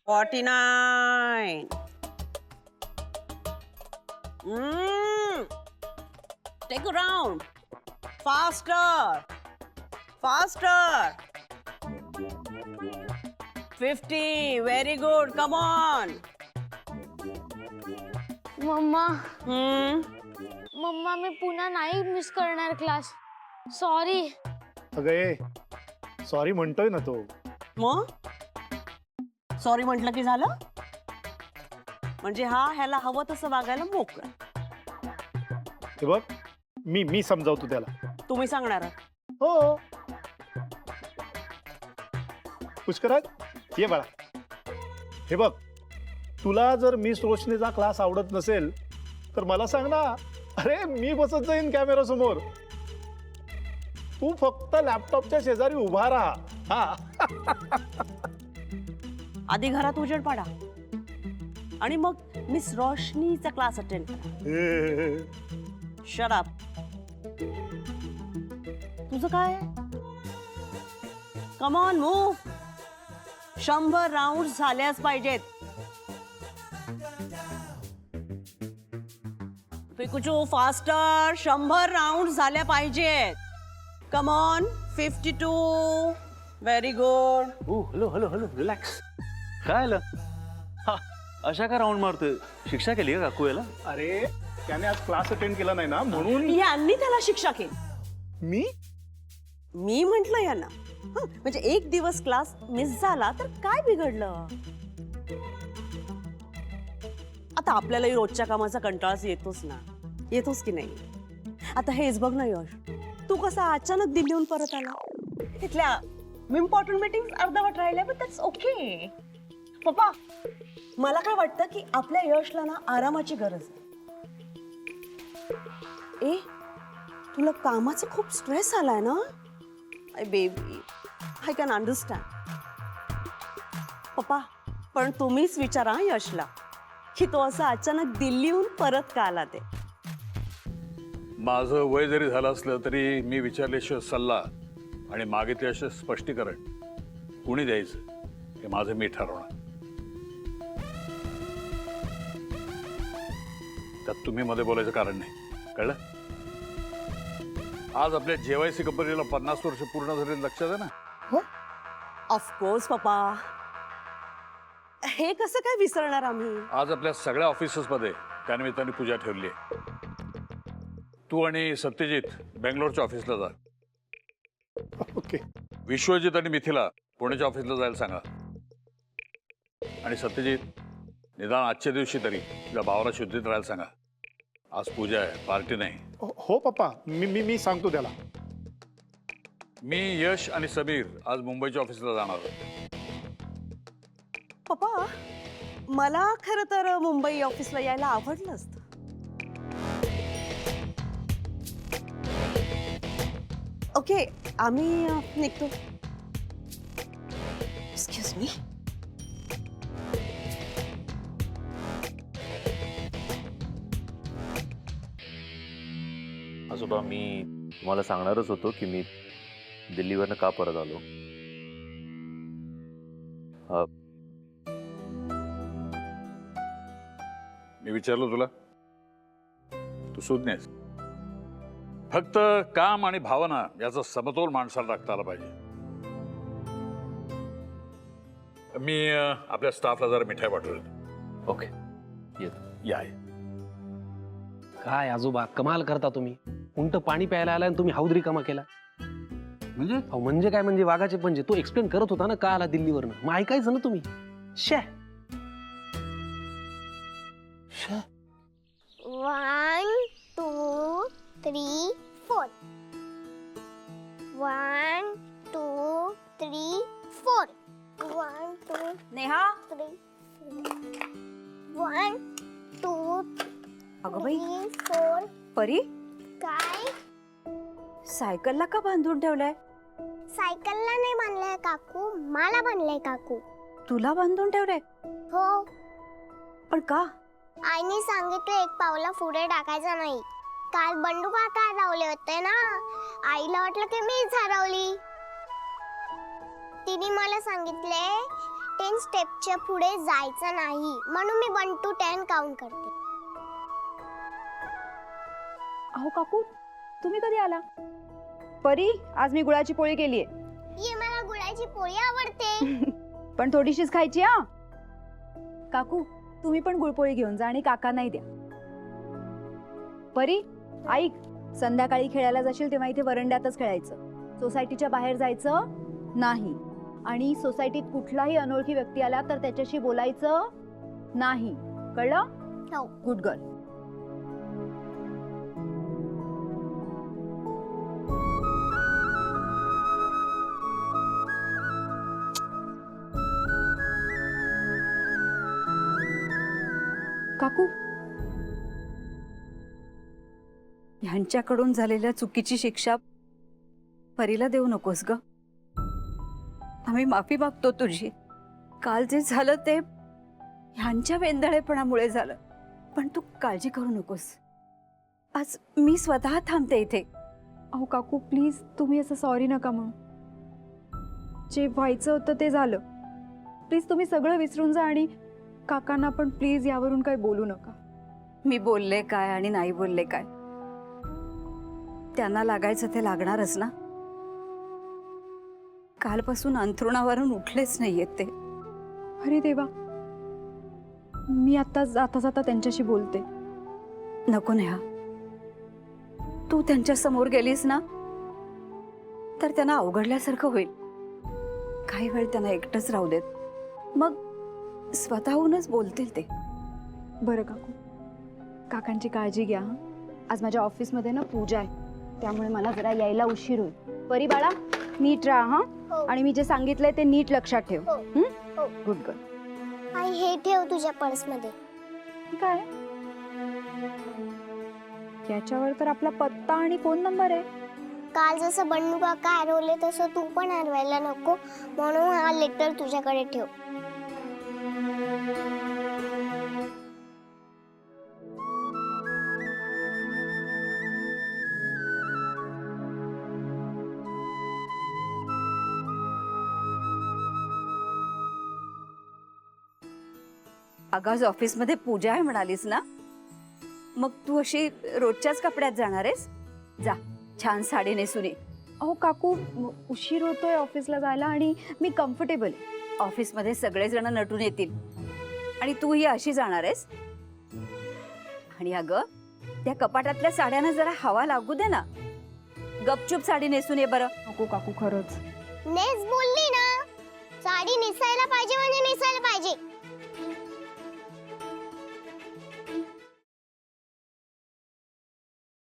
49. Take a round. Faster. Faster. 50. Very good. Come on. मम्मा Hmm. मी पुन्हा नाही मिस करणार क्लास. सॉरी. अगं सॉरी म्हणतोय ना तो. मग सॉरी म्हटलं की झालं म्हणजे ह्याला हवं तसं वागायला मोकळं. हे बघ मी समजावतो त्याला. तुम्ही सांगणार हो पुष्कराज ये बाळा. हे बघ तुला जर मिस रोशनीचा क्लास आवडत नसेल तर मला सांग ना. अरे मी बसत जाईन कॅमेरा समोर. तू फक्त लॅपटॉपच्या शेजारी उभा राहा. हा आधी घरात उजेड पाडा आणि मग मिस रोशनीचा क्लास अटेंड करा. Shut up. तुझं काय कम ऑन मूव. 100 राऊंड झाल्याच पाहिजेत. पिकुचू फास्टर. 100 राऊंड झाल्या पाहिजेत. Come on. 52. Very good. Hello hello hello relax. काय आलं हा अशा का राऊंड मारतोय? शिक्षा केली का काकू याला? अरे त्याने आज क्लास अटेंड केला नाही ना म्हणून. यांनी त्याला शिक्षा केली. मी म्हंटल यांना म्हणजे एक दिवस क्लास मिस झाला तर काय बिघडलं. आता आपल्यालाही रोजच्या कामाचा कंटाळा येतोच ना. येतोच की नाही. आता हेच बघ ना यश. तू कसा अचानक दिल्लीहून परत आला. तिथल्या इम्पॉर्टंट मीटिंग अर्धवट राहिल्या पण दॅट्स ओके. पप्पा मला काय वाटतं की आपल्या यशला ना आरामाची गरज आहे. ए तुला कामाचा खूप स्ट्रेस आलाय ना. I baby I can understand. पप्पा पण तुम्हीच विचारा यशला की तो असं अचानक दिल्लीहून परत का आला ते. माझं वय जरी झालं असलं तरी मी विचारल्याशिवाय सल्ला आणि मागितल्याशिवाय स्पष्टीकरण कुणी द्यायचं हे माझं मी ठरवणार. त्यात तुम्ही मध्ये बोलायचं कारण नाही. कळलं? आज आपल्या JYC कंपनीला 50 वर्ष पूर्ण झाले. लक्षात आहे ना? ऑफकोर्स पप्पा. हे कसं काय विसरणार आम्ही. आज आपल्या सगळ्या ऑफिसेसमध्ये त्यानिमित्ताने पूजा ठेवली आहे. तू आणि सत्यजित बेंगलोरच्या ऑफिसला जा. ओके. विश्वजित आणि मिथिला पुण्याच्या ऑफिसला जायला सांगा. आणि सत्यजित निदान आजच्या दिवशी तरी तुझ्या भावाला शुद्धीत राहायला सांगा. आज पूजा आहे, पार्टी नाही. हो पप्पा मी सांगतो त्याला. मी यश आणि समीर आज मुंबईच्या ऑफिसला जाणार आहोत. पप्पा मला खरं तर मुंबई ऑफिसला यायला आवडलं असतं. ओके आम्ही निघतो. Excuse me. आजोबा मी तुम्हाला सांगणारच होतो की मी दिल्लीवरनं का परत आलो. मी विचारलं तुला. तू सुज्ञ आहेस. फक्त काम आणि भावना याचा समतोल माणसाला राखता आला पाहिजे. मी आपल्या स्टाफला जरा मिठाई पाठवली. ओके येतो. या काय आजोबा कमाल करता तुम्ही. उंट पाणी प्यायला आला आणि तुम्ही हौदरी कमा केला. म्हणजे अहो म्हणजे काय म्हणजे वाघाचे पंजे. तो एक्सप्लेन करत होता ना का आला दिल्लीवरनं. मग ऐकायचं ना तुम्ही. शे 1 2 3 4. 1 2 3 4. 1 2 नेहा 3 1 2 अगं बाई 3 4. परी काय? सायकलला का बांधून ठेवलंय. सायकलला नाही बांधलंय काकू, मला बांधलंय काकू. तुला बांधून ठेवलंय. हो, पण का. आईने सांगितलं एक पावला पुढे टाकायचं नाही. काल बंडू काका हरवले होते ना. आईला वाटलं की मीच हरवली. तिने मला सांगितले 10 स्टेपच्या पुढे जायचं नाही, म्हणून मी 1 to 10 काउंट करते. अहो काकू, तुम्ही कधी आला? परी, आज मी गुळाची पोळी केलीये. ये, मला गुळाची पोळी आवडते. पण थोडीशीच खायची हा. काकू, तुम्ही पण गुळपोळी घेऊन जा आणि काकांनाही द्या. परी, ऐक, संध्याकाळी खेळायला जाशील तेव्हा इथे वरंड्यातच खेळायचं. सोसायटीच्या बाहेर जायचं नाही. आणि सोसायटीत कुठलाही अनोळखी व्यक्ती आला तर त्याच्याशी बोलायचं नाही. कळलं? हो. Good girl. काकू, ह्यांच्याकडून झालेल्या चुकीची शिक्षा परीला देऊ नकोस ग. आम्ही माफी मागतो तुझी. काल जे झालं ते ह्यांच्या वेंधळेपणामुळे झालं, पण तू काळजी करू नकोस. आज मी स्वतः थांबते इथे. अहो काकू, प्लीज तुम्ही असं सॉरी नका म्हणू. जे व्हायचं होतं ते झालं. प्लीज तुम्ही सगळं विसरून जा आणि काकांना पण प्लीज यावरून काही बोलू नका. मी बोलले काय आणि नाही बोलले काय, त्यांना लागायचं ते लागणारच ना. कालपासून अंथरुणावरून उठलेच नाहीयेत ते. अरे देवा, मी आता जाता जाता त्यांच्याशी बोलते. नको नेहा, तू त्यांच्या समोर गेलीस ना तर त्यांना अवघडल्यासारखं होईल. काही वेळ त्यांना एकटंच राहू देत, मग स्वतःहूनच बोलतील ते. बरं काकू, काकांची काळजी घ्या. हं? आज माझ्या ऑफिसमध्ये ना पूजा आहे, त्यामुळे मला जरा यायला उशीर होईल. परी बाळा, नीट राहा हा. हो. आणि मी जे सांगितलंय ते नीट लक्षात ठेव. हो. हो. Good girl. आई, हे ठेव तुझ्या पर्समध्ये. काय याच्यावर तर आपला पत्ता आणि फोन नंबर आहे. काल जसं बंडू काका हरवले तसं तू पण हरवायला नको, म्हणून हा लेटर तुझ्याकडे ठेव. अगं, आज ऑफिसमध्ये पूजा आहे म्हणालीस ना, मग तू अशी रोजच्याच कपड्यात जाणार आहेस? जा, छान साडी नेसून ये. अहो काकू, उशीर होतोय ऑफिसला जायला आणि मी कम्फर्टेबल आहे. ऑफिसमध्ये सगळेजण नटून येतील आणि तू ही अशी जाणार आहेस? आणि अगं, त्या कपाटातल्या साड्यांना जरा हवा लागू दे ना. गपचूप साडी नेसून ये बरं. नको काकू, खरंच. नेस बोलली ना,